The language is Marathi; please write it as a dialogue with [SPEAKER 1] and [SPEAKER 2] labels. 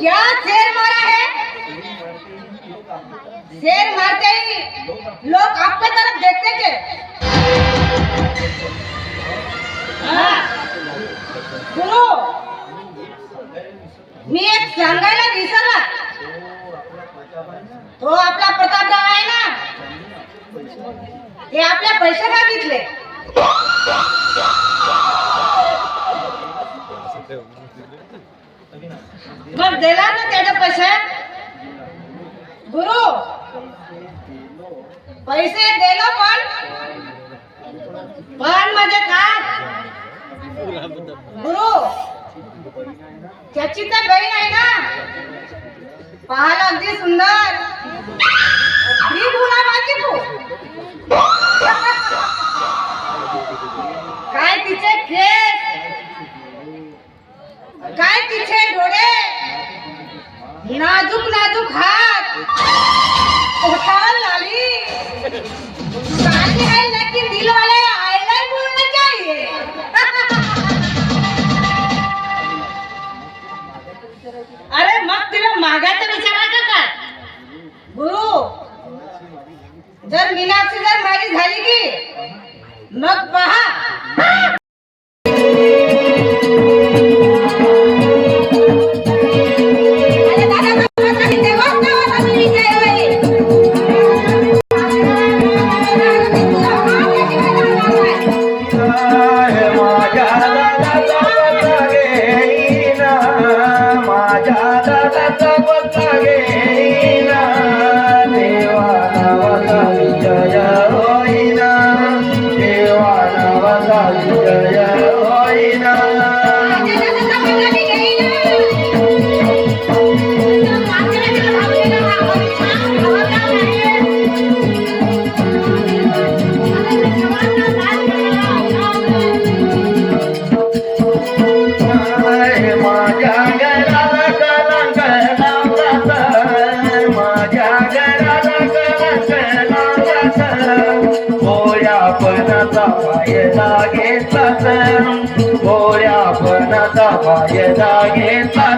[SPEAKER 1] क्या शेर मारा है? शेर मारते ही लोग आपके तरफ देखते के गुरु मी एक सांगायला विसरला तो आपला प्रतापराव आहे ना ते आपल्या पैसे मागितले मग दिला ना त्याचे पैसे गुरु पैसे दिलो पण म्हणजे काय गुरु त्याची तर बहीण आहे ना पाहायला अगदी सुंदर ही बोला माझी तू काय तिचे केस काय तिचे डोळे नाजूक नाजूक हात ओठावर लाली काली है लेकिन दिल वाले आई लव बोलना चाहिए अरे मग तिला मागायचं विचारायचं काय गुरु जर मीनाक्षी जर माझी झाली की मग पहा
[SPEAKER 2] फायदा घेतला